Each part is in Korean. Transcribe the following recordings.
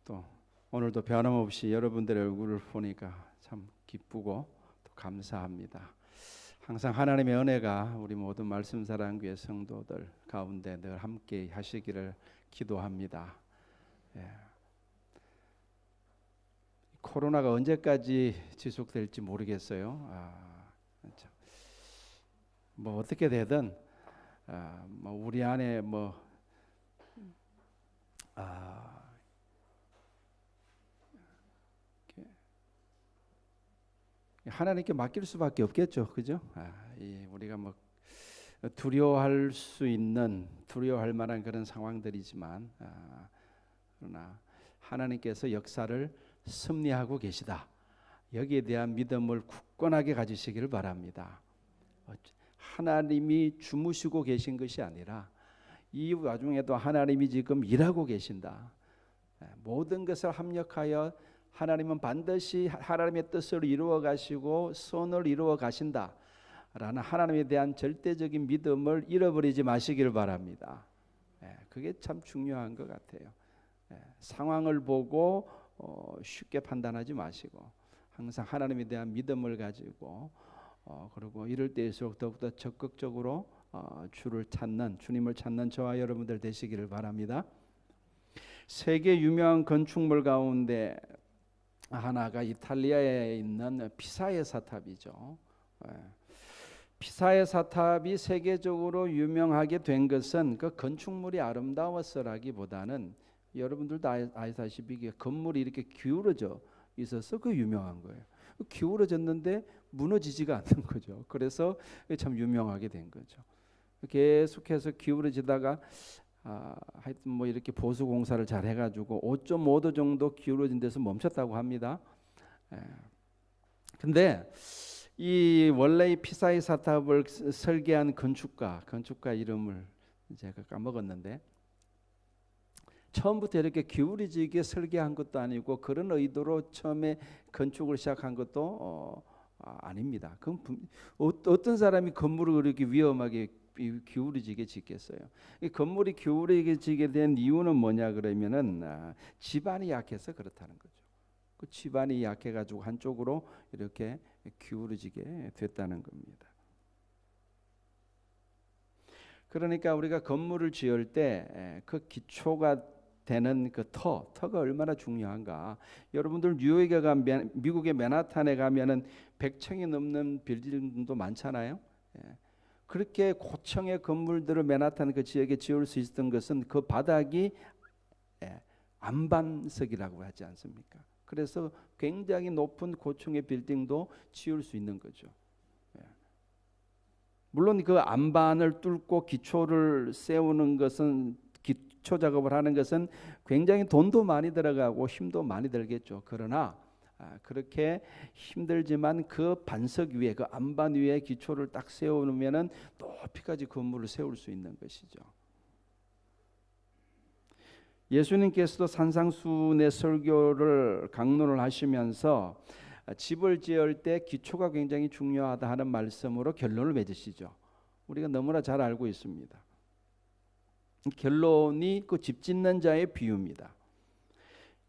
또 오늘도 변함없이 여러분들의 얼굴을 보니까 참 기쁘고 또 감사합니다. 항상 하나님의 은혜가 우리 모든 말씀사랑교회 성도들 가운데 늘 함께 하시기를 기도합니다. 예. 코로나가 언제까지 지속될지 모르겠어요. 뭐 어떻게 되든 뭐 우리 안에 하나님께 맡길 수밖에 없겠죠, 그죠? 우리가 뭐 두려워할 만한 그런 상황들이지만, 그러나 하나님께서 역사를 섭리하고 계시다. 여기에 대한 믿음을 굳건하게 가지시기를 바랍니다. 하나님이 주무시고 계신 것이 아니라 이 와중에도 하나님이 지금 일하고 계신다. 모든 것을 합력하여 하나님은 반드시 하나님의 뜻을 이루어 가시고 선을 이루어 가신다 라는 하나님에 대한 절대적인 믿음을 잃어버리지 마시기를 바랍니다. 그게 참 중요한 것 같아요. 상황을 보고 쉽게 판단하지 마시고 항상 하나님에 대한 믿음을 가지고 그리고 이럴 때일수록 더욱더 적극적으로 주님을 찾는 저와 여러분들 되시기를 바랍니다. 세계 유명한 건축물 가운데 하나가 이탈리아에 있는 피사의 사탑이죠. 피사의 사탑이 세계적으로 유명하게 된 것은 그 건축물이 아름다워서라기보다는 여러분들도 아시다시피 건물이 이렇게 기울어져 있어서 그 유명한 거예요. 기울어졌는데 무너지지가 않는 거죠. 그래서 참 유명하게 된 거죠. 계속해서 기울어지다가 하여튼 뭐 이렇게 보수 공사를 잘 해가지고 5.5도 정도 기울어진 데서 멈췄다고 합니다. 근데 이 원래 이 피사의 사탑을 설계한 건축가 이름을 제가 까먹었는데 처음부터 이렇게 기울어지게 설계한 것도 아니고 그런 의도로 처음에 건축을 시작한 것도 아닙니다. 그럼 어떤 사람이 건물을 그렇게 위험하게 기울어지게 짓겠어요? 이 건물이 기울어지게 된 이유는 뭐냐 그러면은 지반이 약해서 그렇다는 거죠. 그 지반이 약해가지고 한쪽으로 이렇게 기울어지게 됐다는 겁니다. 그러니까 우리가 건물을 지을 때 그 기초가 되는 그 터가 얼마나 중요한가. 여러분들 뉴욕에 가면 미국의 맨하탄에 가면은 100층이 넘는 빌딩도 많잖아요. 그렇게 고층의 건물들을 맨하탄 그 지역에 지을 수 있었던 것은 그 바닥이 안반석이라고 하지 않습니까? 그래서 굉장히 높은 고층의 빌딩도 지을 수 있는 거죠. 물론 그 안반을 뚫고 기초를 세우는 것은 기초 작업을 하는 것은 굉장히 돈도 많이 들어가고 힘도 많이 들겠죠. 그러나 그렇게 힘들지만 그 반석 위에 그 안반 위에 기초를 딱 세우면은 높이까지 건물을 세울 수 있는 것이죠. 예수님께서도 산상수훈의 설교를 강론을 하시면서 집을 지을 때 기초가 굉장히 중요하다 하는 말씀으로 결론을 맺으시죠. 우리가 너무나 잘 알고 있습니다. 결론이 그 집 짓는 자의 비유입니다.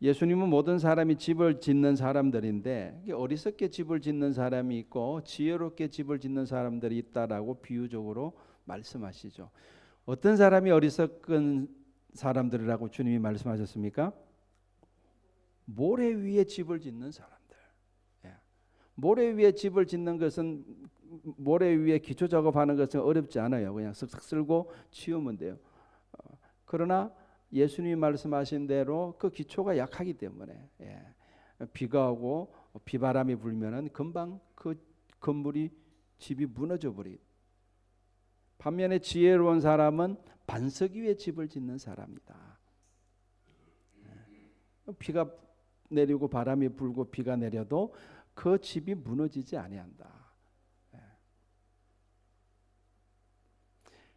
예수님은 모든 사람이 집을 짓는 사람들인데 어리석게 집을 짓는 사람이 있고 지혜롭게 집을 짓는 사람들이 있다라고 비유적으로 말씀하시죠. 어떤 사람이 어리석은 사람들이라고 주님이 말씀하셨습니까? 모래 위에 집을 짓는 사람들. 모래 위에 집을 짓는 것은 모래 위에 기초 작업하는 것은 어렵지 않아요. 그냥 쓱쓱 쓸고 치우면 돼요. 그러나 예수님이 말씀하신 대로 그 기초가 약하기 때문에 비가 오고 비바람이 불면은 금방 그 건물이 집이 무너져 버리. 반면에 지혜로운 사람은 반석 위에 집을 짓는 사람이다. 비가 내리고 바람이 불고 비가 내려도 그 집이 무너지지 아니한다.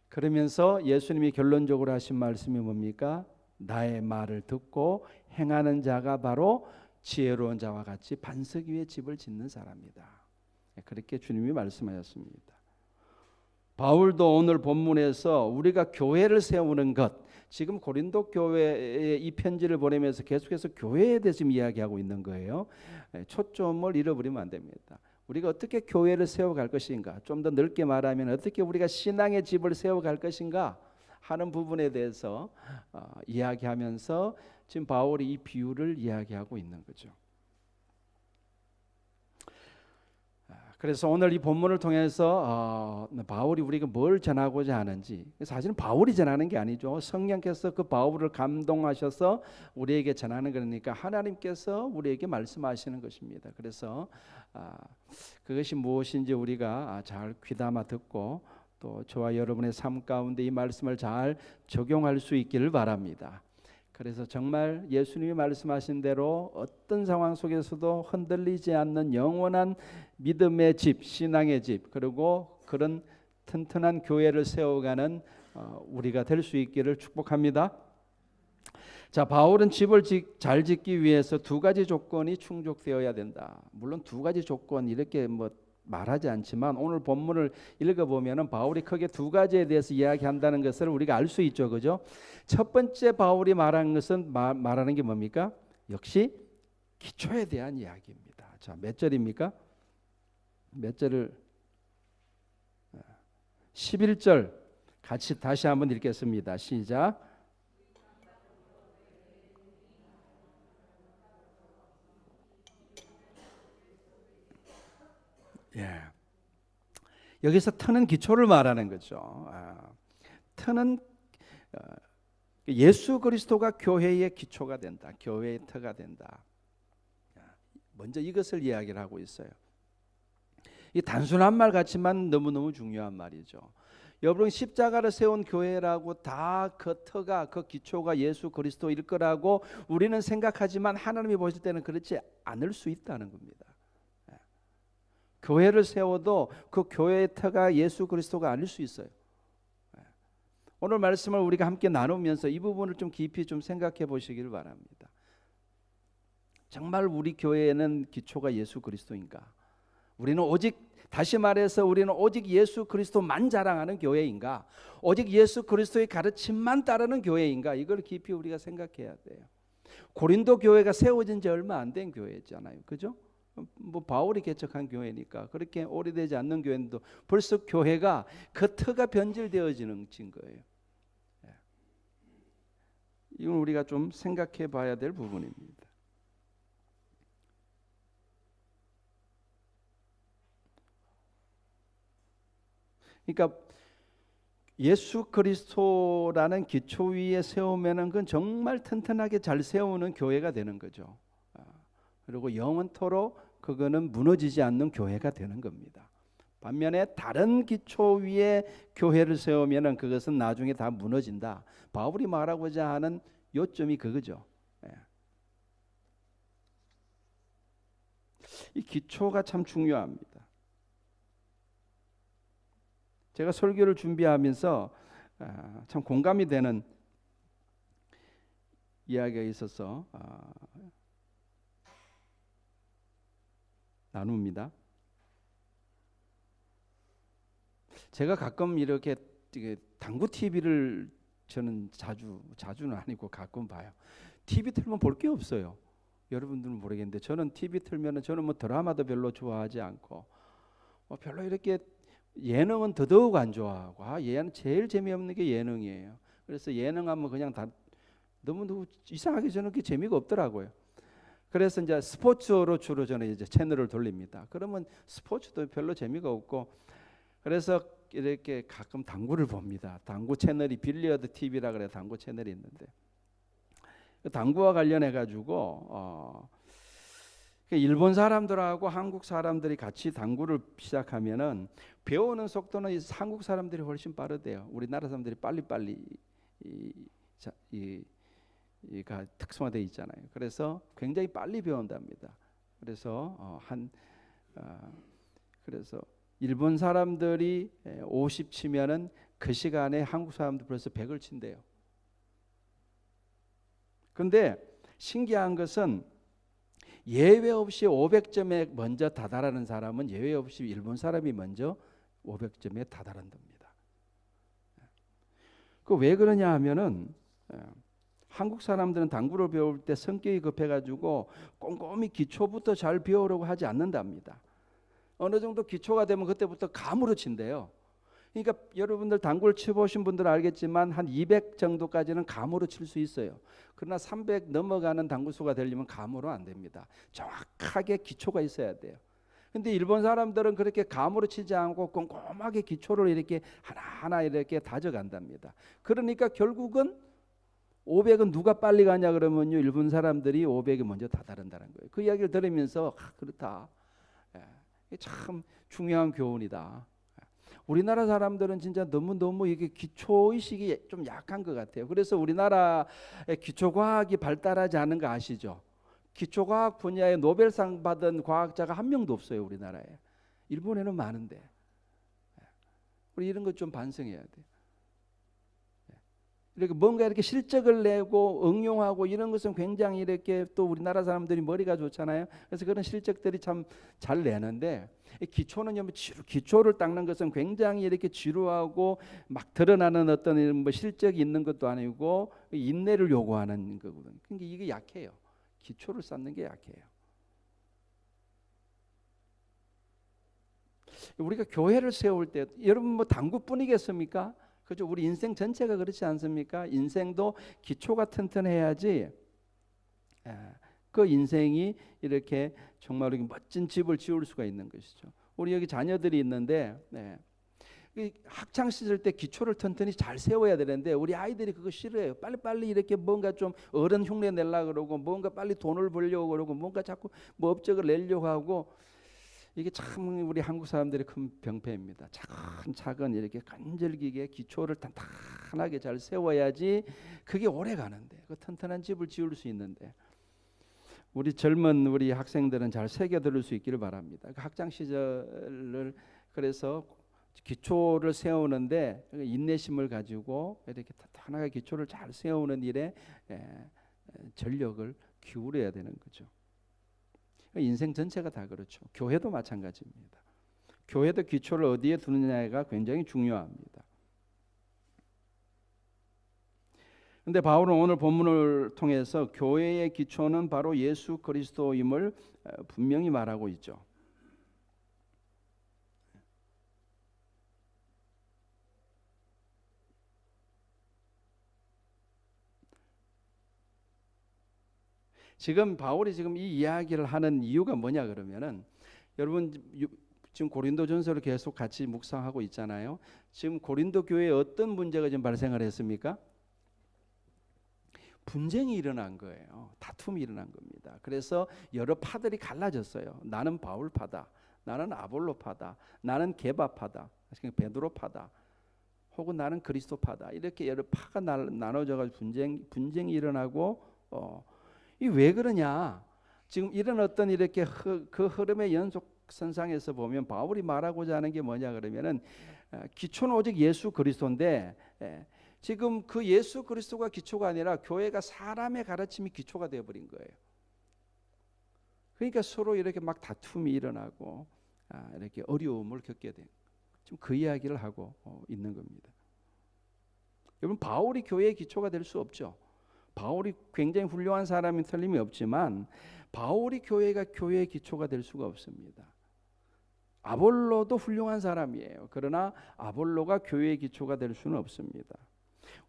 그러면서 예수님이 결론적으로 하신 말씀이 뭡니까? 나의 말을 듣고 행하는 자가 바로 지혜로운 자와 같이 반석 위에 집을 짓는 사람이다. 그렇게 주님이 말씀하셨습니다. 바울도 오늘 본문에서 우리가 교회를 세우는 것, 지금 고린도 교회에 이 편지를 보내면서 계속해서 교회에 대해서 이야기하고 있는 거예요. 초점을 잃어버리면 안 됩니다. 우리가 어떻게 교회를 세워갈 것인가, 좀 더 넓게 말하면 어떻게 우리가 신앙의 집을 세워갈 것인가 하는 부분에 대해서 이야기하면서 지금 바울이 이 비유를 이야기하고 있는 거죠. 그래서 오늘 이 본문을 통해서 바울이 우리가 뭘 전하고자 하는지, 사실은 바울이 전하는 게 아니죠. 성령께서 그 바울을 감동하셔서 우리에게 전하는 거니까 하나님께서 우리에게 말씀하시는 것입니다. 그래서 그것이 무엇인지 우리가 잘 귀담아 듣고 또 저와 여러분의 삶 가운데 이 말씀을 잘 적용할 수 있기를 바랍니다. 그래서 정말 예수님이 말씀하신 대로 어떤 상황 속에서도 흔들리지 않는 영원한 믿음의 집, 신앙의 집, 그리고 그런 튼튼한 교회를 세워가는 우리가 될 수 있기를 축복합니다. 자, 바울은 집을 잘 짓기 위해서 두 가지 조건이 충족되어야 된다. 물론 두 가지 조건 이렇게 말하지 않지만 오늘 본문을 읽어보면 바울이 크게 두 가지에 대해서 이야기한다는 것을 우리가 알 수 있죠. 그죠? 첫 번째 바울이 말하는 것은 말하는 게 뭡니까? 역시 기초에 대한 이야기입니다. 자, 몇 절입니까? 몇 절을 11절 같이 다시 한번 읽겠습니다. 시작. 예. 여기서 터는 기초를 말하는 거죠. 터는 예수 그리스도가 교회의 기초가 된다. 교회의 터가 된다. 먼저 이것을 이야기를 하고 있어요. 이 단순한 말 같지만 너무너무 중요한 말이죠. 여러분, 십자가를 세운 교회라고 다 그 터가, 그 기초가 예수 그리스도일 거라고 우리는 생각하지만 하나님이 보실 때는 그렇지 않을 수 있다는 겁니다. 교회를 세워도 그 교회의 터가 예수 그리스도가 아닐 수 있어요. 오늘 말씀을 우리가 함께 나누면서 이 부분을 좀 깊이 좀 생각해 보시기를 바랍니다. 정말 우리 교회에는 기초가 예수 그리스도인가? 우리는 오직, 다시 말해서 우리는 오직 예수 그리스도만 자랑하는 교회인가? 오직 예수 그리스도의 가르침만 따르는 교회인가? 이걸 깊이 우리가 생각해야 돼요. 고린도 교회가 세워진 지 얼마 안 된 교회잖아요. 그죠? 바울이 개척한 교회니까 그렇게 오래되지 않는 교회인데도 벌써 교회가 그 터가 변질되어지는 거예요. 이건 우리가 좀 생각해 봐야 될 부분입니다. 그러니까 예수 그리스도라는 기초 위에 세우면은 그건 정말 튼튼하게 잘 세우는 교회가 되는 거죠. 그리고 영원토록 그거는 무너지지 않는 교회가 되는 겁니다. 반면에 다른 기초 위에 교회를 세우면은 그것은 나중에 다 무너진다. 바울이 말하고자 하는 요점이 그거죠. 이 기초가 참 중요합니다. 제가 설교를 준비하면서 참 공감이 되는 이야기가 있어서 나눕니다. 제가 가끔 이렇게 당구 TV를 저는 자주는 아니고 가끔 봐요. TV 틀면 볼 게 없어요. 여러분들은 모르겠는데 저는 TV 틀면은 저는 드라마도 별로 좋아하지 않고 별로 이렇게 예능은 더더욱 안 좋아하고 예능 제일 재미없는 게 예능이에요. 그래서 예능하면 그냥 다 너무 이상하게 저는 그게 재미가 없더라고요. 그래서 이제 스포츠로 주로 저는 이제 채널을 돌립니다. 그러면 스포츠도 별로 재미가 없고 그래서 이렇게 가끔 당구를 봅니다. 당구 채널이 빌리어드 TV라 그래 당구 채널이 있는데 당구와 관련해 가지고 일본 사람들하고 한국 사람들이 같이 당구를 시작하면은 배우는 속도는 한국 사람들이 훨씬 빠르대요. 우리나라 사람들이 빨리빨리 이가 특성화되어 있잖아요. 그래서 굉장히 빨리 배운답니다. 그래서 그래서 일본 사람들이 50 치면은 그 시간에 한국 사람들 벌써 100을 친대요. 그런데 신기한 것은 예외 없이 500점에 먼저 다다르는 사람은 예외 없이 일본 사람이 먼저 500점에 다다른답니다. 그 왜 그러냐 하면은 한국 사람들은 당구를 배울 때 성격이 급해가지고 꼼꼼히 기초부터 잘 배우려고 하지 않는답니다. 어느 정도 기초가 되면 그때부터 감으로 친대요. 그러니까 여러분들 당구를 쳐보신 분들은 알겠지만 한 200 정도까지는 감으로 칠 수 있어요. 그러나 300 넘어가는 당구수가 되려면 감으로 안 됩니다. 정확하게 기초가 있어야 돼요. 근데 일본 사람들은 그렇게 감으로 치지 않고 꼼꼼하게 기초를 이렇게 하나하나 이렇게 다져간답니다. 그러니까 결국은 500은 누가 빨리 가냐 그러면요, 일본 사람들이 500이 먼저 다다른다는 거예요. 그 이야기를 들으면서 그렇다. 참 중요한 교훈이다. 우리나라 사람들은 진짜 너무 이게 기초 의식이 좀 약한 것 같아요. 그래서 우리나라의 기초 과학이 발달하지 않은 거 아시죠? 기초 과학 분야에 노벨상 받은 과학자가 한 명도 없어요, 우리나라에. 일본에는 많은데. 우리 이런 것 좀 반성해야 돼요. 이렇게 뭔가 이렇게 실적을 내고 응용하고 이런 것은 굉장히 이렇게 또 우리나라 사람들이 머리가 좋잖아요. 그래서 그런 실적들이 참 잘 내는데, 기초는요, 기초를 닦는 것은 굉장히 이렇게 지루하고 막 드러나는 어떤 뭐 실적이 있는 것도 아니고 인내를 요구하는 거거든요. 그러니까 이게 약해요. 기초를 쌓는 게 약해요. 우리가 교회를 세울 때 여러분 뭐 당구뿐이겠습니까? 그죠? 우리 인생 전체가 그렇지 않습니까? 인생도 기초가 튼튼해야지 그 인생이 이렇게 정말 이렇게 멋진 집을 지을 수가 있는 것이죠. 우리 여기 자녀들이 있는데 학창 시절 때 기초를 튼튼히 잘 세워야 되는데 우리 아이들이 그거 싫어해요. 빨리빨리 이렇게 뭔가 좀 어른 흉내 내려고 그러고 뭔가 빨리 돈을 벌려고 그러고 뭔가 자꾸 뭐 업적을 내려고 하고, 이게 참 우리 한국 사람들의 큰 병폐입니다. 차근차근 이렇게 끈질기게 기초를 탄탄하게 잘 세워야지 그게 오래 가는데, 그 튼튼한 집을 지을 수 있는데, 우리 젊은 우리 학생들은 잘 새겨들을 수 있기를 바랍니다. 그 학창 시절을 그래서 기초를 세우는데 인내심을 가지고 이렇게 탄탄하게 기초를 잘 세우는 일에 전력을 기울여야 되는 거죠. 인생 전체가 다 그렇죠. 교회도 마찬가지입니다. 교회도 기초를 어디에 두느냐가 굉장히 중요합니다. 근데 바울은 오늘 본문을 통해서 교회의 기초는 바로 예수 그리스도임을 분명히 말하고 있죠. 지금 바울이 지금 이 이야기를 하는 이유가 뭐냐 그러면은, 여러분 지금 고린도전서를 계속 같이 묵상하고 있잖아요. 지금 고린도 교회에 어떤 문제가 지금 발생을 했습니까? 분쟁이 일어난 거예요. 다툼이 일어난 겁니다. 그래서 여러 파들이 갈라졌어요. 나는 바울파다, 나는 아볼로파다, 나는 게바파다, 베드로파다, 혹은 나는 그리스도파다, 이렇게 여러 파가 나눠져가지고 분쟁이 일어나고, 이 왜 그러냐? 지금 이런 어떤 이렇게 그 흐름의 연속선상에서 보면 바울이 말하고자 하는 게 뭐냐 그러면은, 기초는 오직 예수 그리스도인데 지금 그 예수 그리스도가 기초가 아니라 교회가 사람의 가르침이 기초가 되어버린 거예요. 그러니까 서로 이렇게 막 다툼이 일어나고 이렇게 어려움을 겪게 된, 지금 그 이야기를 하고 있는 겁니다. 여러분, 바울이 교회의 기초가 될 수 없죠. 바울이 굉장히 훌륭한 사람이 틀림이 없지만 바울이 교회의 기초가 될 수가 없습니다. 아볼로도 훌륭한 사람이에요. 그러나 아볼로가 교회의 기초가 될 수는 없습니다.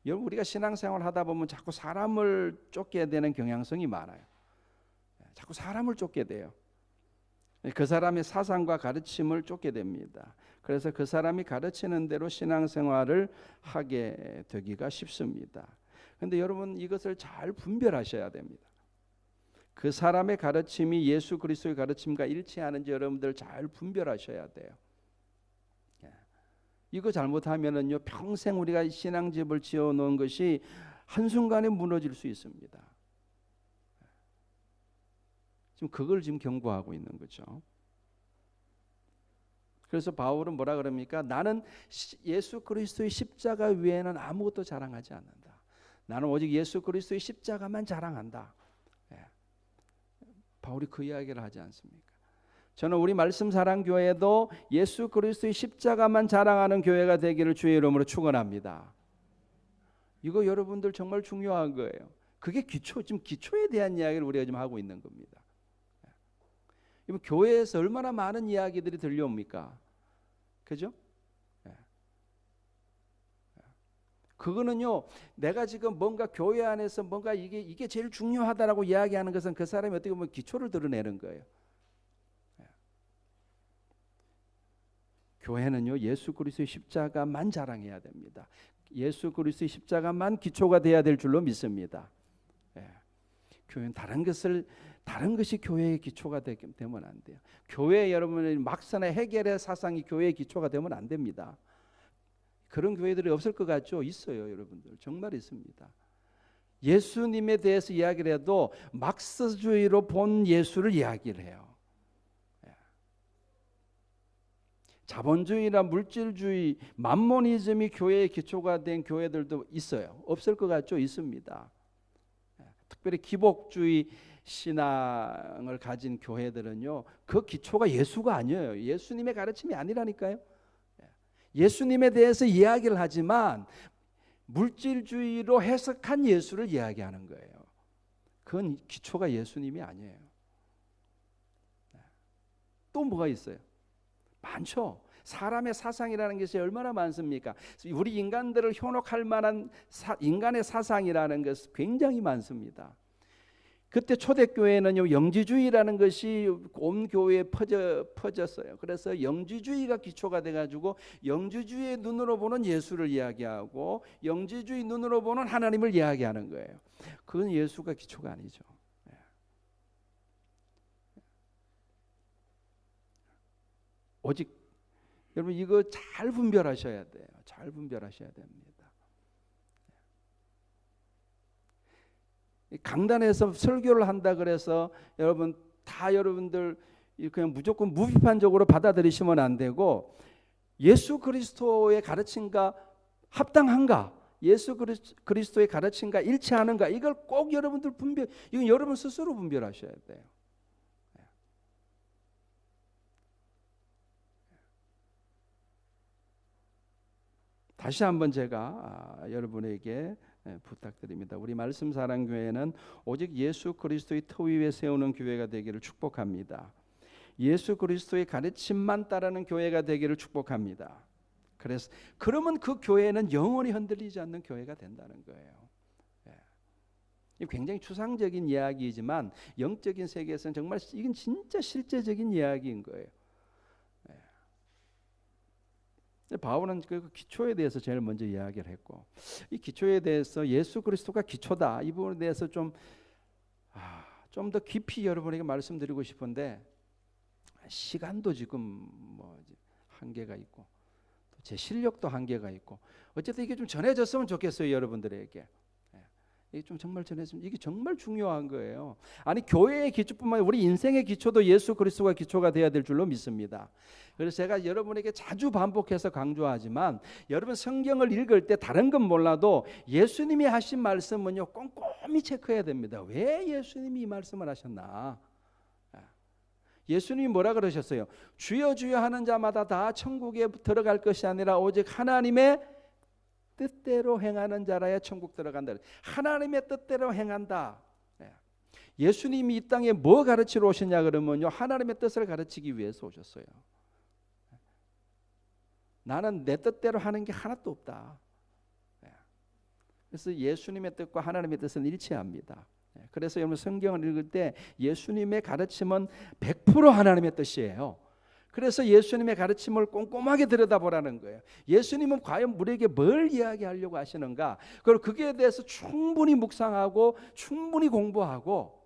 여러분, 우리가 신앙생활 하다 보면 자꾸 사람을 쫓게 되는 경향성이 많아요. 자꾸 사람을 쫓게 돼요. 그 사람의 사상과 가르침을 쫓게 됩니다. 그래서 그 사람이 가르치는 대로 신앙생활을 하게 되기가 쉽습니다. 그런데 여러분, 이것을 잘 분별하셔야 됩니다. 그 사람의 가르침이 예수 그리스도의 가르침과 일치하는지 여러분들 잘 분별하셔야 돼요. 이거 잘못하면은요, 평생 우리가 신앙집을 지어놓은 것이 한순간에 무너질 수 있습니다. 지금 그걸 지금 경고하고 있는 거죠. 그래서 바울은 뭐라 그럽니까? 나는 예수 그리스도의 십자가 외에는 아무것도 자랑하지 않는다. 나는 오직 예수 그리스도의 십자가만 자랑한다. 바울이 그 이야기를 하지 않습니까? 저는 우리 말씀사랑교회도 예수 그리스도의 십자가만 자랑하는 교회가 되기를 주의 이름으로 축원합니다. 이거 여러분들 정말 중요한 거예요. 그게 기초, 지금 기초에 대한 이야기를 우리가 지금 하고 있는 겁니다. 교회에서 얼마나 많은 이야기들이 들려옵니까? 그죠? 그거는요, 내가 지금 뭔가 교회 안에서 뭔가 이게 제일 중요하다라고 이야기하는 것은 그 사람이 어떻게 보면 기초를 드러내는 거예요. 교회는요, 예수 그리스도의 십자가만 자랑해야 됩니다. 예수 그리스도의 십자가만 기초가 돼야 될 줄로 믿습니다. 교회는 다른 것이 교회의 기초가 되면 안 돼요. 교회 여러분의 막선의 해결의 사상이 교회의 기초가 되면 안 됩니다. 그런 교회들이 없을 것 같죠? 있어요, 여러분들. 정말 있습니다. 예수님에 대해서 이야기를 해도 막스주의로 본 예수를 이야기를 해요. 자본주의나 물질주의, 만모니즘이 교회의 기초가 된 교회들도 있어요. 없을 것 같죠? 있습니다. 특별히 기복주의 신앙을 가진 교회들은요, 그 기초가 예수가 아니에요. 예수님의 가르침이 아니라니까요. 예수님에 대해서 이야기를 하지만 물질주의로 해석한 예수를 이야기하는 거예요. 그건 기초가 예수님이 아니에요. 또 뭐가 있어요? 많죠. 사람의 사상이라는 것이 얼마나 많습니까? 우리 인간들을 현혹할 만한 인간의 사상이라는 것이 굉장히 많습니다. 그때 초대교회는요, 영지주의라는 것이 온 교회에 퍼졌어요. 그래서 영지주의가 기초가 돼가지고 영지주의의 눈으로 보는 예수를 이야기하고 영지주의 눈으로 보는 하나님을 이야기하는 거예요. 그건 예수가 기초가 아니죠. 오직 여러분 이거 잘 분별하셔야 돼요. 잘 분별하셔야 됩니다. 강단에서 설교를 한다 그래서 여러분들 그냥 무조건 무비판적으로 받아들이시면 안 되고, 예수 그리스도의 가르침과 합당한가, 예수 그리스도의 가르침과 일치하는가, 이걸 꼭 여러분들 이건 여러분 스스로 분별하셔야 돼요. 다시 한번 제가 여러분에게 부탁드립니다. 우리 말씀사랑교회는 오직 예수 그리스도의 터 위에 세우는 교회가 되기를 축복합니다. 예수 그리스도의 가르침만 따르는 교회가 되기를 축복합니다. 그러면 그 교회는 영원히 흔들리지 않는 교회가 된다는 거예요. 굉장히 추상적인 이야기이지만 영적인 세계에서는 정말 이건 진짜 실제적인 이야기인 거예요. 바울은 그 기초에 대해서 제일 먼저 이야기를 했고, 이 기초에 대해서 예수 그리스도가 기초다, 이 부분에 대해서 좀 더 깊이 여러분에게 말씀드리고 싶은데 시간도 지금 뭐 한계가 있고 또 제 실력도 한계가 있고, 어쨌든 이게 좀 전해졌으면 좋겠어요. 여러분들에게 이게 좀 정말 전해지면 이게 정말 중요한 거예요. 아니, 교회의 기초뿐만 아니라 우리 인생의 기초도 예수 그리스도가 기초가 돼야 될 줄로 믿습니다. 그래서 제가 여러분에게 자주 반복해서 강조하지만, 여러분 성경을 읽을 때 다른 건 몰라도 예수님이 하신 말씀은요 꼼꼼히 체크해야 됩니다. 왜 예수님이 이 말씀을 하셨나? 예수님이 뭐라 그러셨어요? 주여 주여 하는 자마다 다 천국에 들어갈 것이 아니라 오직 하나님의 뜻대로 행하는 자라야 천국 들어간다. 하나님의 뜻대로 행한다. 예수님이 이 땅에 뭐 가르치러 오셨냐 그러면요, 하나님의 뜻을 가르치기 위해서 오셨어요. 나는 내 뜻대로 하는 게 하나도 없다. 그래서 예수님의 뜻과 하나님의 뜻은 일치합니다. 그래서 여러분 성경을 읽을 때 예수님의 가르침은 100% 하나님의 뜻이에요. 그래서 예수님의 가르침을 꼼꼼하게 들여다보라는 거예요. 예수님은 과연 우리에게 뭘 이야기하려고 하시는가, 그리고 그에 대해서 충분히 묵상하고 충분히 공부하고,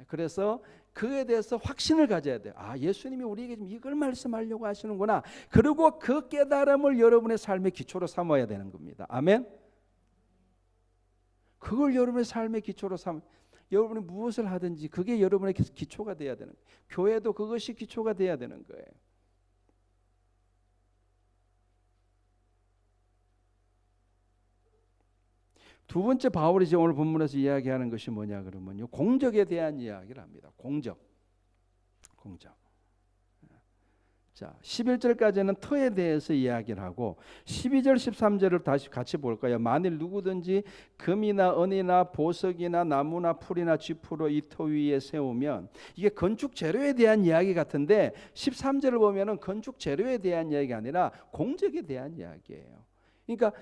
그래서 그에 대해서 확신을 가져야 돼요. 예수님이 우리에게 지금 이걸 말씀하려고 하시는구나. 그리고 그 깨달음을 여러분의 삶의 기초로 삼아야 되는 겁니다. 아멘. 그걸 여러분의 삶의 기초로 여러분이 무엇을 하든지 그게 여러분의 기초가 돼야 되는 거예요. 교회도 그것이 기초가 돼야 되는 거예요. 두 번째 바울이 오늘 본문에서 이야기하는 것이 뭐냐 그러면요, 공적에 대한 이야기를 합니다. 공적. 자, 11절까지는 터에 대해서 이야기를 하고 12절 13절을 다시 같이 볼까요? 만일 누구든지 금이나 은이나 보석이나 나무나 풀이나 쥐풀로 이 터 위에 세우면, 이게 건축 재료에 대한 이야기 같은데 13절을 보면은 건축 재료에 대한 이야기가 아니라 공적에 대한 이야기예요. 그러니까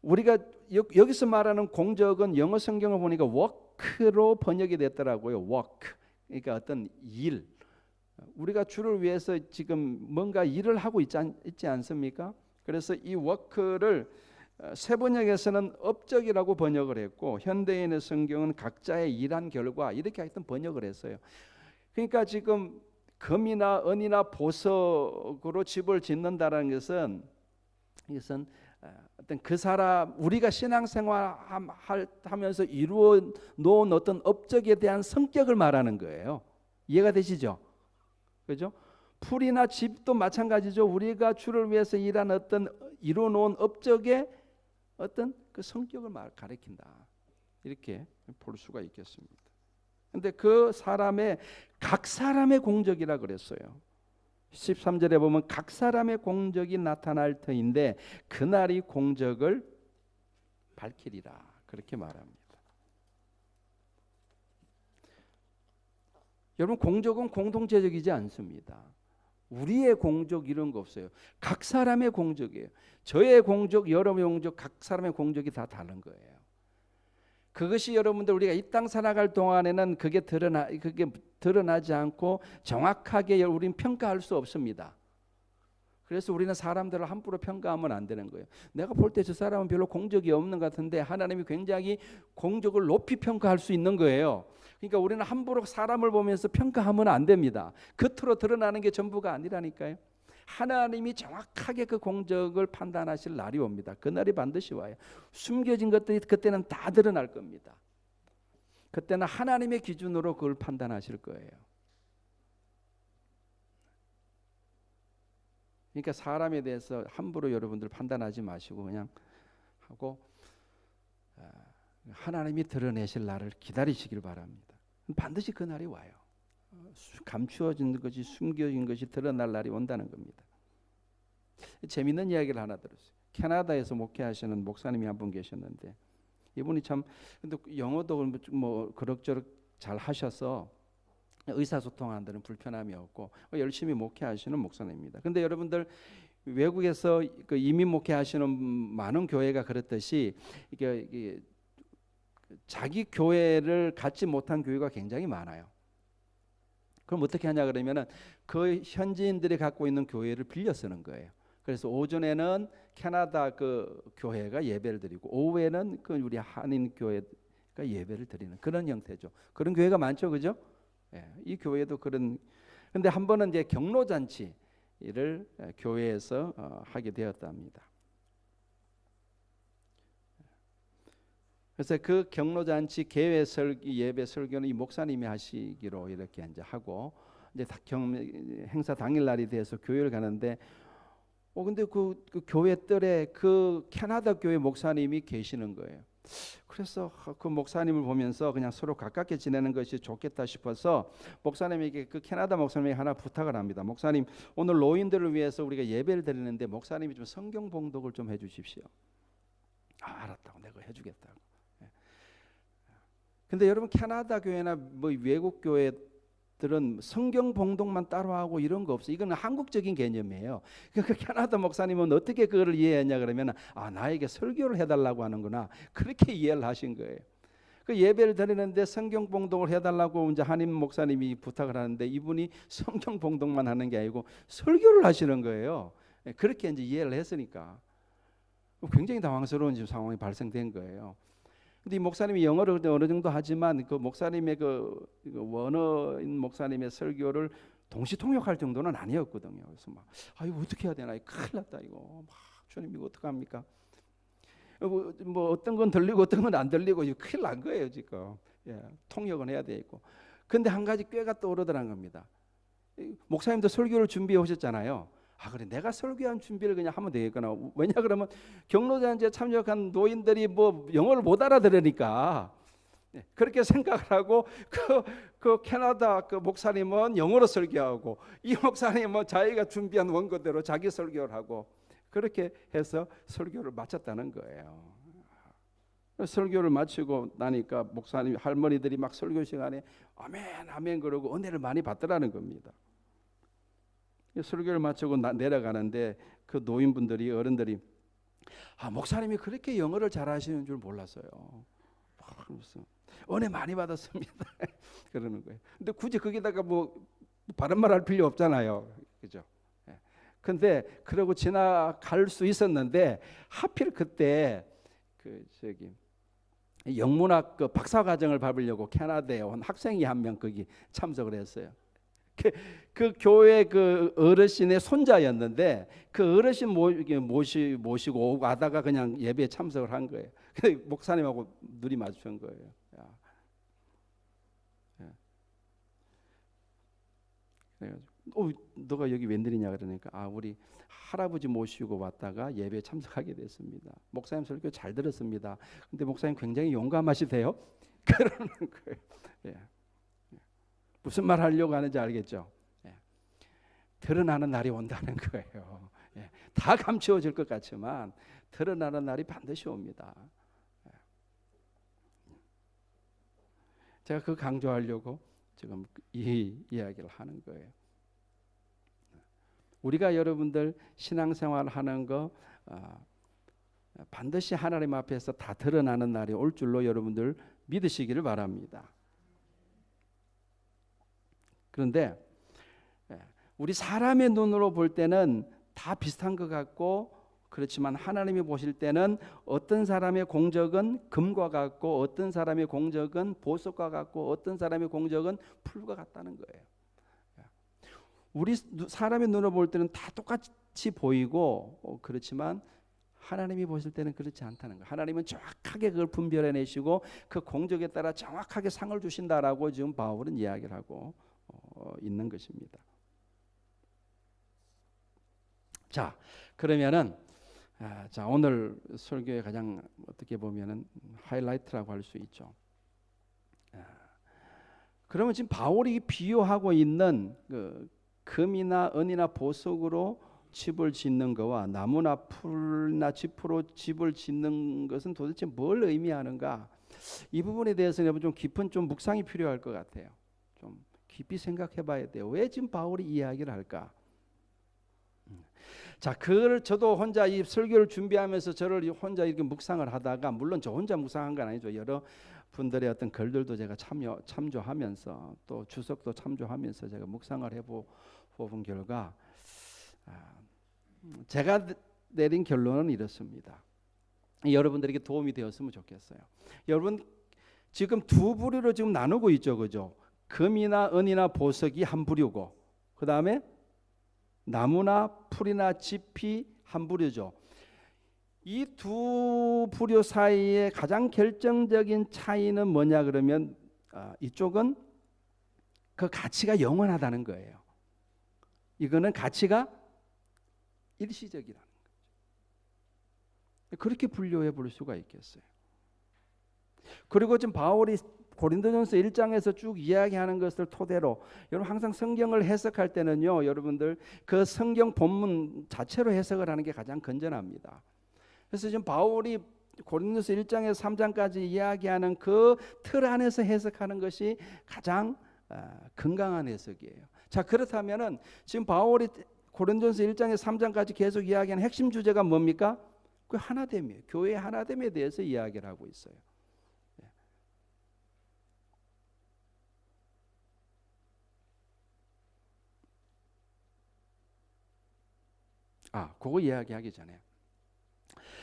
우리가 여기서 말하는 공적은 영어 성경을 보니까 work로 번역이 됐더라고요. work. 그러니까 어떤 일. 우리가 주를 위해서 지금 뭔가 일을 하고 있지 않습니까? 그래서 이 워크를 세번역에서는 업적이라고 번역을 했고, 현대인의 성경은 각자의 일한 결과 이렇게 하여튼 번역을 했어요. 그러니까 지금 금이나 은이나 보석으로 집을 짓는다는 것은, 이것은 어떤 그 사람, 우리가 신앙생활 하면서 이루어 놓은 어떤 업적에 대한 성격을 말하는 거예요. 이해가 되시죠? 그죠? 풀이나 집도 마찬가지죠. 우리가 주를 위해서 일한 어떤 이루어 놓은 업적의 어떤 그 성격을 가리킨다. 이렇게 볼 수가 있겠습니다. 근데 그 사람의, 각 사람의 공적이라 그랬어요. 13절에 보면 각 사람의 공적이 나타날 터인데 그날이 공적을 밝히리라. 그렇게 말합니다. 여러분, 공적은 공동체적이지 않습니다. 우리의 공적 이런 거 없어요. 각 사람의 공적이에요. 저의 공적, 여러분의 공적, 각 사람의 공적이 다 다른 거예요. 그것이 여러분들 우리가 이 땅 살아갈 동안에는 그게 드러나지 않고 정확하게 우리는 평가할 수 없습니다. 그래서 우리는 사람들을 함부로 평가하면 안 되는 거예요. 내가 볼 때 저 사람은 별로 공적이 없는 것 같은데 하나님이 굉장히 공적을 높이 평가할 수 있는 거예요. 그러니까 우리는 함부로 사람을 보면서 평가하면 안 됩니다. 겉으로 드러나는 게 전부가 아니라니까요. 하나님이 정확하게 그 공적을 판단하실 날이 옵니다. 그 날이 반드시 와요. 숨겨진 것들이 그때는 다 드러날 겁니다. 그때는 하나님의 기준으로 그걸 판단하실 거예요. 그러니까 사람에 대해서 함부로 여러분들 판단하지 마시고 그냥 하고 하나님이 드러내실 날을 기다리시길 바랍니다. 반드시 그 날이 와요. 감추어진 것이, 숨겨진 것이 드러날 날이 온다는 겁니다. 재미있는 이야기를 하나 들었어요. 캐나다에서 목회하시는 목사님이 한 분 계셨는데, 이분이 참 근데 영어도 뭐 그럭저럭 잘 하셔서 의사소통하는 데는 불편함이 없고 열심히 목회하시는 목사님입니다. 근데 여러분들 외국에서 그 이민 목회하시는 많은 교회가 그렇듯이 이게 자기 교회를 갖지 못한 교회가 굉장히 많아요. 그럼 어떻게 하냐 그러면은 그 현지인들이 갖고 있는 교회를 빌려 쓰는 거예요. 그래서 오전에는 캐나다 그 교회가 예배를 드리고 오후에는 그 우리 한인 교회가 예배를 드리는 그런 형태죠. 그런 교회가 많죠, 그죠? 예, 이 교회도 그런. 근데 한 번은 이제 경로 잔치를 교회에서 하게 되었답니다. 그래서 그 경로잔치 개회 예배 설교는 이 목사님이 하시기로 이렇게 이제 하고, 이제 행사 당일 날이 돼서 교회를 가는데, 근데 그 교회 뜰에 그 캐나다 교회 목사님이 계시는 거예요. 그래서 그 목사님을 보면서 그냥 서로 가깝게 지내는 것이 좋겠다 싶어서 목사님에게, 그 캐나다 목사님에게 하나 부탁을 합니다. 목사님, 오늘 노인들을 위해서 우리가 예배를 드리는데 목사님이 좀 성경 봉독을 좀 해주십시오. 알았다고, 내가 해주겠다고. 근데 여러분, 캐나다 교회나 뭐 외국 교회들은 성경 봉독만 따로 하고 이런 거 없어요. 이건 한국적인 개념이에요. 그러니까 캐나다 목사님은 어떻게 그거를 이해했냐 그러면, 나에게 설교를 해달라고 하는구나, 그렇게 이해를 하신 거예요. 그 예배를 드리는데 성경 봉독을 해달라고 이제 한인 목사님이 부탁을 하는데, 이분이 성경 봉독만 하는 게 아니고 설교를 하시는 거예요. 그렇게 이제 이해를 했으니까 굉장히 당황스러운 지금 상황이 발생된 거예요. 근데 이 목사님이 영어를 어느 정도 하지만 그 목사님의 그 원어인 목사님의 설교를 동시 통역할 정도는 아니었거든요. 그래서 막 이거 어떻게 해야 되나, 큰일 났다 이거. 주님 이거 어떡합니까? 뭐 어떤 건 들리고 어떤 건 안 들리고 이거 큰일 난 거예요 지금. 예, 통역은 해야 되고. 근데 한 가지 꾀가 떠오르더란 겁니다. 목사님도 설교를 준비해 오셨잖아요. 그래, 내가 설교한 준비를 그냥 하면 되겠구나. 왜냐 그러면 경로잔치에 참여한 노인들이 뭐 영어를 못 알아들으니까 그렇게 생각을 하고 그 캐나다 그 목사님은 영어로 설교하고 이 목사님은 자기가 준비한 원고대로 자기 설교를 하고 그렇게 해서 설교를 마쳤다는 거예요. 설교를 마치고 나니까 목사님 할머니들이 막 설교 시간에 아멘 아멘 그러고 은혜를 많이 받더라는 겁니다. 설교를 마치고 내려가는데 그 노인분들이 어른들이 목사님이 그렇게 영어를 잘하시는 줄 몰랐어요. 그래서 은혜 많이 받았습니다. 그러는 거예요. 근데 굳이 거기다가 뭐 바른 말 할 필요 없잖아요. 그죠? 근데 그러고 지나갈 수 있었는데 하필 그때 그 저기 영문학 그 박사 과정을 밟으려고 캐나다에 온 학생이 한 명 거기 참석을 했어요. 그 교회 그 어르신의 손자였는데 그 어르신 모시고 오고 하다가 그냥 예배에 참석을 한 거예요. 목사님하고 눈이 마주친 거예요. 그래가지고 너가 여기 웬일이냐 그러니까 우리 할아버지 모시고 왔다가 예배에 참석하게 됐습니다. 목사님 설교 잘 들었습니다. 근데 목사님 굉장히 용감하시대요. 그러는 거예요. 무슨 말 하려고 하는지 알겠죠? 드러나는 날이 온다는 거예요. 다 감추어질 것 같지만 드러나는 날이 반드시 옵니다. 제가 그 강조하려고 지금 이 이야기를 하는 거예요. 우리가 여러분들 신앙생활 하는 거 반드시 하나님 앞에서 다 드러나는 날이 올 줄로 여러분들 믿으시기를 바랍니다. 그런데 우리 사람의 눈으로 볼 때는 다 비슷한 것 같고 그렇지만 하나님이 보실 때는 어떤 사람의 공적은 금과 같고 어떤 사람의 공적은 보석과 같고 어떤 사람의 공적은 풀과 같다는 거예요. 우리 사람의 눈으로 볼 때는 다 똑같이 보이고 그렇지만 하나님이 보실 때는 그렇지 않다는 거예요. 하나님은 정확하게 그걸 분별해내시고 그 공적에 따라 정확하게 상을 주신다라고 지금 바울은 이야기를 하고 있는 것입니다. 자, 그러면은 오늘 설교의 가장 어떻게 보면은 하이라이트라고 할 수 있죠. 그러면 지금 바울이 비유하고 있는 그 금이나 은이나 보석으로 집을 짓는 거와 나무나 풀이나 짚으로 집을 짓는 것은 도대체 뭘 의미하는가? 이 부분에 대해서는 좀 깊은 좀 묵상이 필요할 것 같아요. 좀 깊이 생각해봐야 돼요. 왜 지금 바울이 이야기를 할까? 자, 그걸 저도 혼자 이 설교를 준비하면서 저를 혼자 이렇게 묵상을 하다가 물론 저 혼자 묵상한 건 아니죠. 여러 분들의 어떤 글들도 제가 참조하면서 또 주석도 참조하면서 제가 묵상을 해본 결과 제가 내린 결론은 이렇습니다. 여러분들에게 도움이 되었으면 좋겠어요. 여러분 지금 두 부류로 지금 나누고 있죠, 그죠? 금이나 은이나 보석이 한 부류고, 그 다음에 나무나 풀이나 짚이 한 부류죠. 이 두 부류 사이에 가장 결정적인 차이는 뭐냐 그러면 이쪽은 그 가치가 영원하다는 거예요. 이거는 가치가 일시적이라는 거죠. 그렇게 분류해 볼 수가 있겠어요. 그리고 지금 바울이 고린도전서 1장에서 쭉 이야기하는 것을 토대로 여러분 항상 성경을 해석할 때는요, 여러분들 그 성경 본문 자체로 해석을 하는 게 가장 건전합니다. 그래서 지금 바울이 고린도서 1장에서 3장까지 이야기하는 그 틀 안에서 해석하는 것이 가장 건강한 해석이에요. 자, 그렇다면은 지금 바울이 고린도서 1장에서 3장까지 계속 이야기하는 핵심 주제가 뭡니까? 그 하나됨이에요. 교회의 하나됨에 대해서 이야기를 하고 있어요. 그거 이야기하기 전에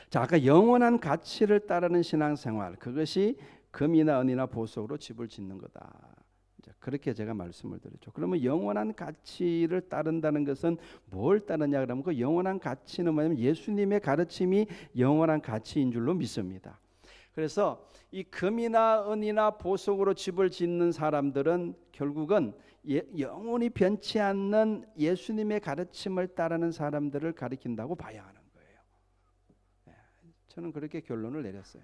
자, 아까 영원한 가치를 따르는 신앙생활, 그것이 금이나 은이나 보석으로 집을 짓는 거다. 이제 그렇게 제가 말씀을 드렸죠. 그러면 영원한 가치를 따른다는 것은 뭘 따르냐 그러면 그 영원한 가치는 뭐냐면 예수님의 가르침이 영원한 가치인 줄로 믿습니다. 그래서 이 금이나 은이나 보석으로 집을 짓는 사람들은 결국은 영원히 변치 않는 예수님의 가르침을 따르는 사람들을 가리킨다고 봐야 하는 거예요. 저는 그렇게 결론을 내렸어요.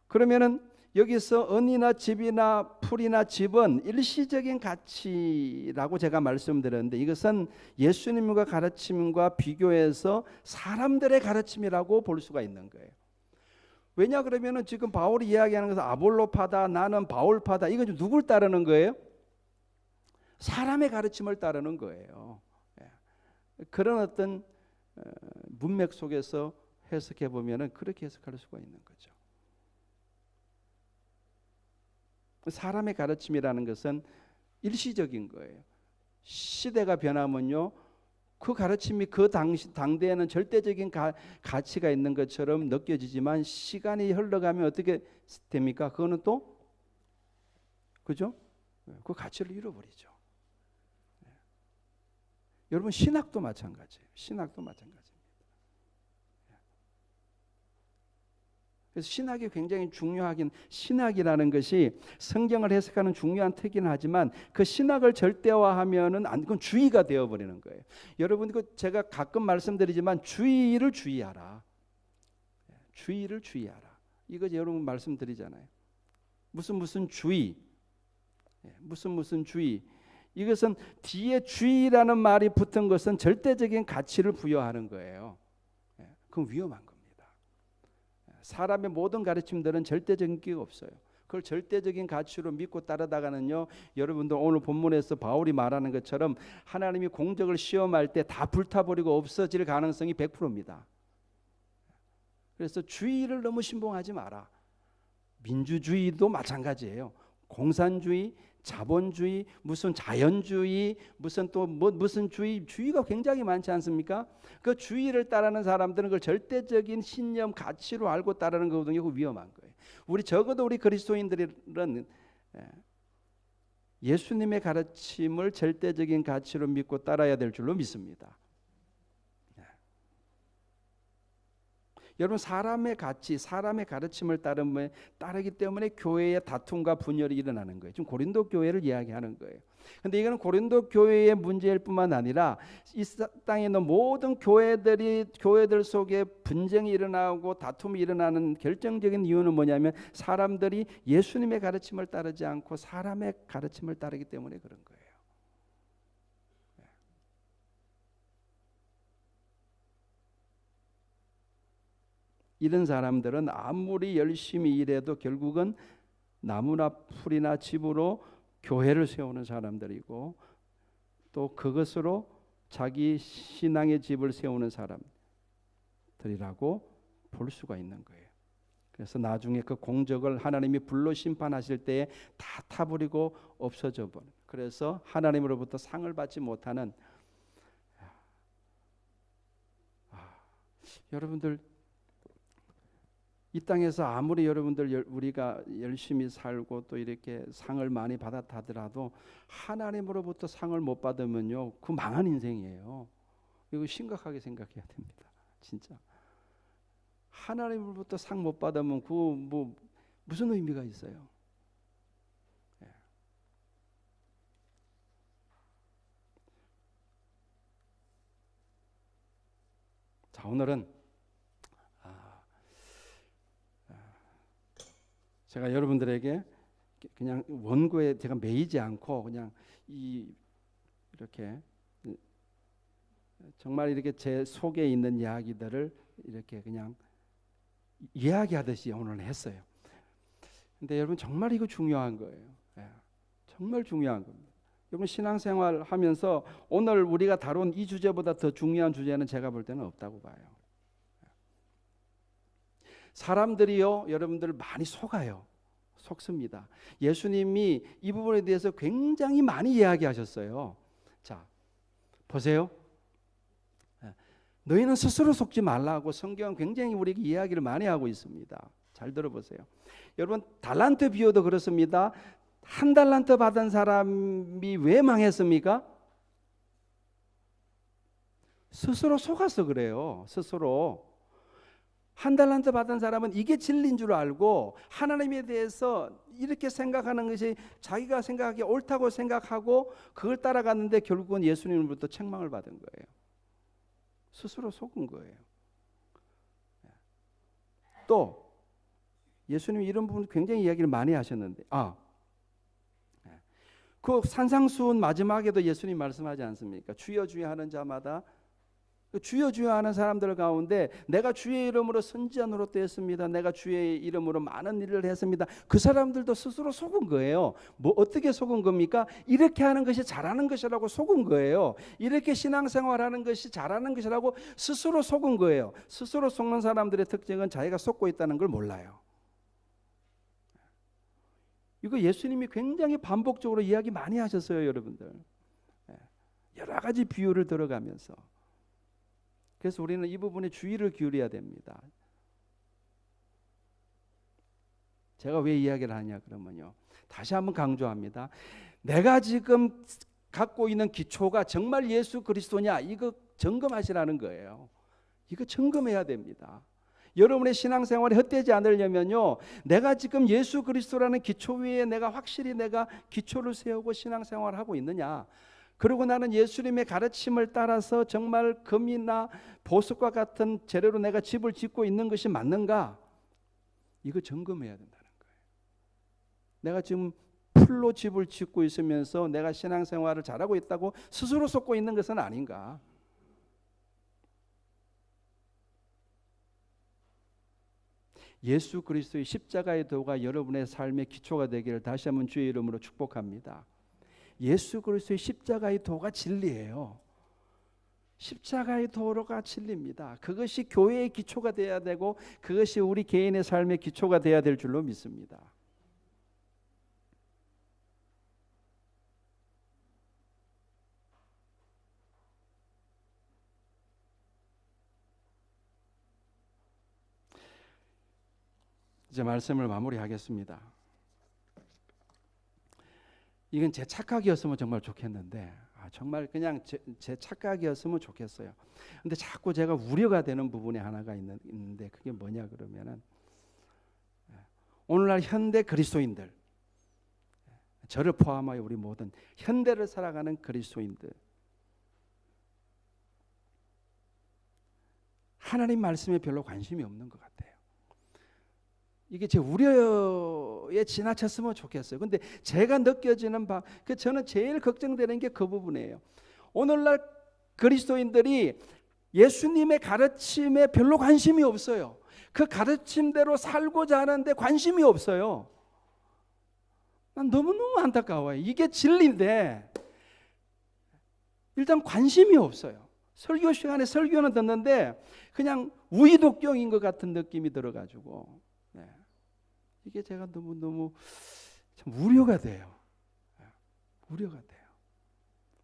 그러면은 여기서 은이나 집이나 풀이나 집은 일시적인 가치라고 제가 말씀드렸는데 이것은 예수님과 가르침과 비교해서 사람들의 가르침이라고 볼 수가 있는 거예요. 왜냐 그러면은 지금 바울이 이야기하는 것은 아볼로파다, 나는 바울파다. 이건 누굴 따르는 거예요? 사람의 가르침을 따르는 거예요. 그런 어떤 문맥 속에서 해석해 보면은 그렇게 해석할 수가 있는 거죠. 사람의 가르침이라는 것은 일시적인 거예요. 시대가 변하면요, 그 가르침이 그 당대에는 절대적인 가치가 있는 것처럼 느껴지지만 시간이 흘러가면 어떻게 됩니까? 그거는 또 그죠? 그 가치를 잃어버리죠. 여러분 신학도 마찬가지예요. 신학도 마찬가지입니다. 그래서 신학이 굉장히 중요하긴, 신학이라는 것이 성경을 해석하는 중요한 특이는 하지만 그 신학을 절대화하면은 그건 주의가 되어버리는 거예요. 여러분 제가 가끔 말씀드리지만 주의를 주의하라. 주의를 주의하라. 이거 여러분 말씀드리잖아요. 무슨 주의, 무슨 주의. 이것은 뒤에 주의라는 말이 붙은 것은 절대적인 가치를 부여하는 거예요. 그건 위험한 겁니다. 사람의 모든 가르침들은 절대적인 게 없어요. 그걸 절대적인 가치로 믿고 따르다가는요, 여러분들 오늘 본문에서 바울이 말하는 것처럼 하나님이 공적을 시험할 때 다 불타버리고 없어질 가능성이 100%입니다. 그래서 주의를 너무 신봉하지 마라. 민주주의도 마찬가지예요. 공산주의, 자본주의, 무슨 자연주의, 무슨 또 무슨 주의가 굉장히 많지 않습니까? 그 주의를 따르는 사람들은 그걸 절대적인 신념, 가치로 알고 따르는 거거든요. 그 위험한 거예요. 적어도 우리 그리스도인들은 예수님의 가르침을 절대적인 가치로 믿고 따라야 될 줄로 믿습니다. 여러분 사람의 가치, 사람의 가르침을 따르기 때문에 교회에 다툼과 분열이 일어나는 거예요. 지금 고린도 교회를 이야기하는 거예요. 근데 이거는 고린도 교회의 문제일 뿐만 아니라 이 땅에 있는 모든 교회들 속에 분쟁이 일어나고 다툼이 일어나는 결정적인 이유는 뭐냐면 사람들이 예수님의 가르침을 따르지 않고 사람의 가르침을 따르기 때문에 그런 거예요. 이런 사람들은 아무리 열심히 일해도 결국은 나무나 풀이나 집으로 교회를 세우는 사람들이고 또 그것으로 자기 신앙의 집을 세우는 사람들이라고 볼 수가 있는 거예요. 그래서 나중에 그 공적을 하나님이 불로 심판하실 때에 다 타버리고 없어져 버려. 그래서 하나님으로부터 상을 받지 못하는 여러분들 이 땅에서 아무리 여러분들 우리가 열심히 살고 또 이렇게 상을 많이 받았다 하더라도 하나님으로부터 상을 못 받으면요, 그 망한 인생이에요. 이거 심각하게 생각해야 됩니다. 진짜 하나님으로부터 상 못 받으면 그 뭐 무슨 의미가 있어요? 자, 오늘은 제가 여러분들에게 그냥 원고에 제가 매이지 않고 그냥 이렇게 정말 이렇게 제 속에 있는 이야기들을 이렇게 그냥 이야기하듯이 오늘 했어요. 근데 여러분 정말 이거 중요한 거예요. 정말 중요한 겁니다. 여러분 신앙생활 하면서 오늘 우리가 다룬 이 주제보다 더 중요한 주제는 제가 볼 때는 없다고 봐요. 사람들이요, 여러분들 많이 속습니다. 예수님이 이 부분에 대해서 굉장히 많이 이야기하셨어요. 자, 보세요. 너희는 스스로 속지 말라고 성경은 굉장히 우리에게 이야기를 많이 하고 있습니다. 잘 들어보세요. 여러분 달란트 비유도 그렇습니다. 한 달란트 받은 사람이 왜 망했습니까? 스스로 속아서 그래요. 스스로. 한 달란트 받은 사람은 이게 진리인 줄 알고 하나님에 대해서 이렇게 생각하는 것이 자기가 생각하기 옳다고 생각하고 그걸 따라갔는데 결국은 예수님으로부터 책망을 받은 거예요. 스스로 속은 거예요. 또 예수님이 이런 부분 굉장히 이야기를 많이 하셨는데, 그 산상수훈 마지막에도 예수님 말씀하지 않습니까? 주여 주여 하는 자마다, 주여 주여 하는 사람들 가운데 내가 주의 이름으로 선지자 노릇되었습니다, 내가 주의 이름으로 많은 일을 했습니다, 그 사람들도 스스로 속은 거예요. 뭐 어떻게 속은 겁니까? 이렇게 하는 것이 잘하는 것이라고 속은 거예요. 이렇게 신앙생활하는 것이 잘하는 것이라고 스스로 속은 거예요. 스스로 속는 사람들의 특징은 자기가 속고 있다는 걸 몰라요. 이거 예수님이 굉장히 반복적으로 이야기 많이 하셨어요, 여러분들. 여러 가지 비유를 들어가면서. 그래서 우리는 이 부분에 주의를 기울여야 됩니다. 제가 왜 이야기를 하냐 그러면요, 다시 한번 강조합니다. 내가 지금 갖고 있는 기초가 정말 예수 그리스도냐, 이거 점검하시라는 거예요. 이거 점검해야 됩니다. 여러분의 신앙생활이 헛되지 않으려면요, 내가 지금 예수 그리스도라는 기초 위에 내가 확실히 내가 기초를 세우고 신앙생활을 하고 있느냐, 그리고 나는 예수님의 가르침을 따라서 정말 금이나 보석과 같은 재료로 내가 집을 짓고 있는 것이 맞는가, 이거 점검해야 된다는 거예요. 내가 지금 풀로 집을 짓고 있으면서 내가 신앙생활을 잘하고 있다고 스스로 속고 있는 것은 아닌가. 예수 그리스도의 십자가의 도가 여러분의 삶의 기초가 되기를 다시 한번 주의 이름으로 축복합니다. 예수 그리스도의 십자가의 도가 진리예요. 십자가의 도가 진리입니다. 그것이 교회의 기초가 되어야 되고 그것이 우리 개인의 삶의 기초가 되어야 될 줄로 믿습니다. 이제 말씀을 마무리하겠습니다. 이건 제 착각이었으면 정말 좋겠는데, 정말 그냥 제 착각이었으면 좋겠어요. 근데 자꾸 제가 우려가 되는 부분이 하나가 있는데, 그게 뭐냐 그러면은, 오늘날 현대 그리스도인들, 저를 포함하여 우리 모든 현대를 살아가는 그리스도인들, 하나님 말씀에 별로 관심이 없는 것 같아요. 이게 제 우려에 지나쳤으면 좋겠어요. 근데 제가 느껴지는 저는 제일 걱정되는 게 그 부분이에요. 오늘날 그리스도인들이 예수님의 가르침에 별로 관심이 없어요. 그 가르침대로 살고자 하는데 관심이 없어요. 난 너무너무 안타까워요. 이게 진리인데 일단 관심이 없어요. 설교 시간에 설교는 듣는데 그냥 우이독경인 것 같은 느낌이 들어가지고, 이게 제가 너무너무 참 우려가 돼요. 우려가 돼요.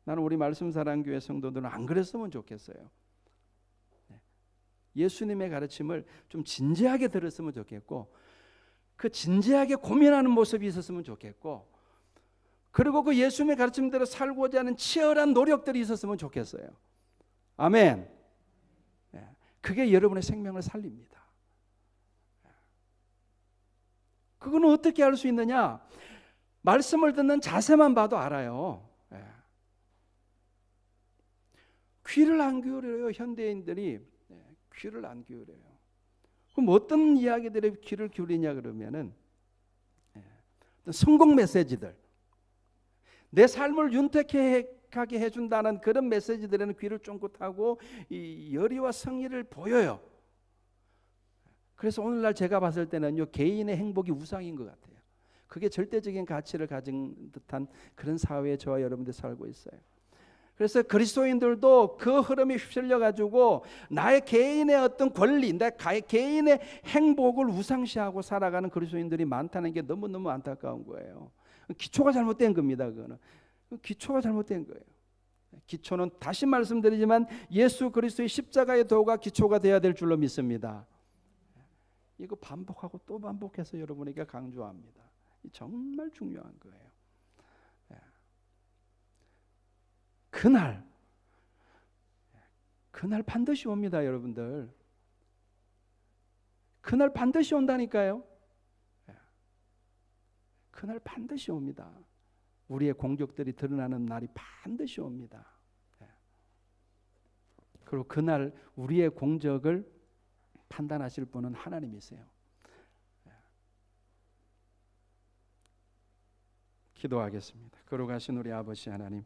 나는 우리 말씀사랑교회 성도들은 안 그랬으면 좋겠어요. 예수님의 가르침을 좀 진지하게 들었으면 좋겠고, 그 진지하게 고민하는 모습이 있었으면 좋겠고, 그리고 그 예수님의 가르침대로 살고자 하는 치열한 노력들이 있었으면 좋겠어요. 아멘. 그게 여러분의 생명을 살립니다. 그거는 어떻게 알 수 있느냐? 말씀을 듣는 자세만 봐도 알아요. 귀를 안 기울여요. 현대인들이 귀를 안 기울여요. 그럼 어떤 이야기들에 귀를 기울이냐 그러면은 성공 메시지들, 내 삶을 윤택하게 해준다는 그런 메시지들에는 귀를 쫑긋하고 이 열의와 성의를 보여요. 그래서 오늘날 제가 봤을 때는요, 개인의 행복이 우상인 것 같아요. 그게 절대적인 가치를 가진 듯한 그런 사회에 저와 여러분들 살고 있어요. 그래서 그리스도인들도 그 흐름에 휩쓸려 가지고 나의 개인의 어떤 권리, 내 개인의 행복을 우상시하고 살아가는 그리스도인들이 많다는 게 너무너무 안타까운 거예요. 기초가 잘못된 겁니다. 그거는 기초가 잘못된 거예요. 기초는 다시 말씀드리지만 예수 그리스도의 십자가의 도가 기초가 되어야 될 줄로 믿습니다. 이거 반복하고 또 반복해서 여러분에게 강조합니다. 정말 중요한 거예요. 그날 반드시 옵니다, 여러분들. 그날 반드시 온다니까요. 그날 반드시 옵니다. 우리의 공적들이 드러나는 날이 반드시 옵니다. 그리고 그날 우리의 공적을 판단하실 분은 하나님이세요. 기도하겠습니다. 거룩하신 우리 아버지 하나님,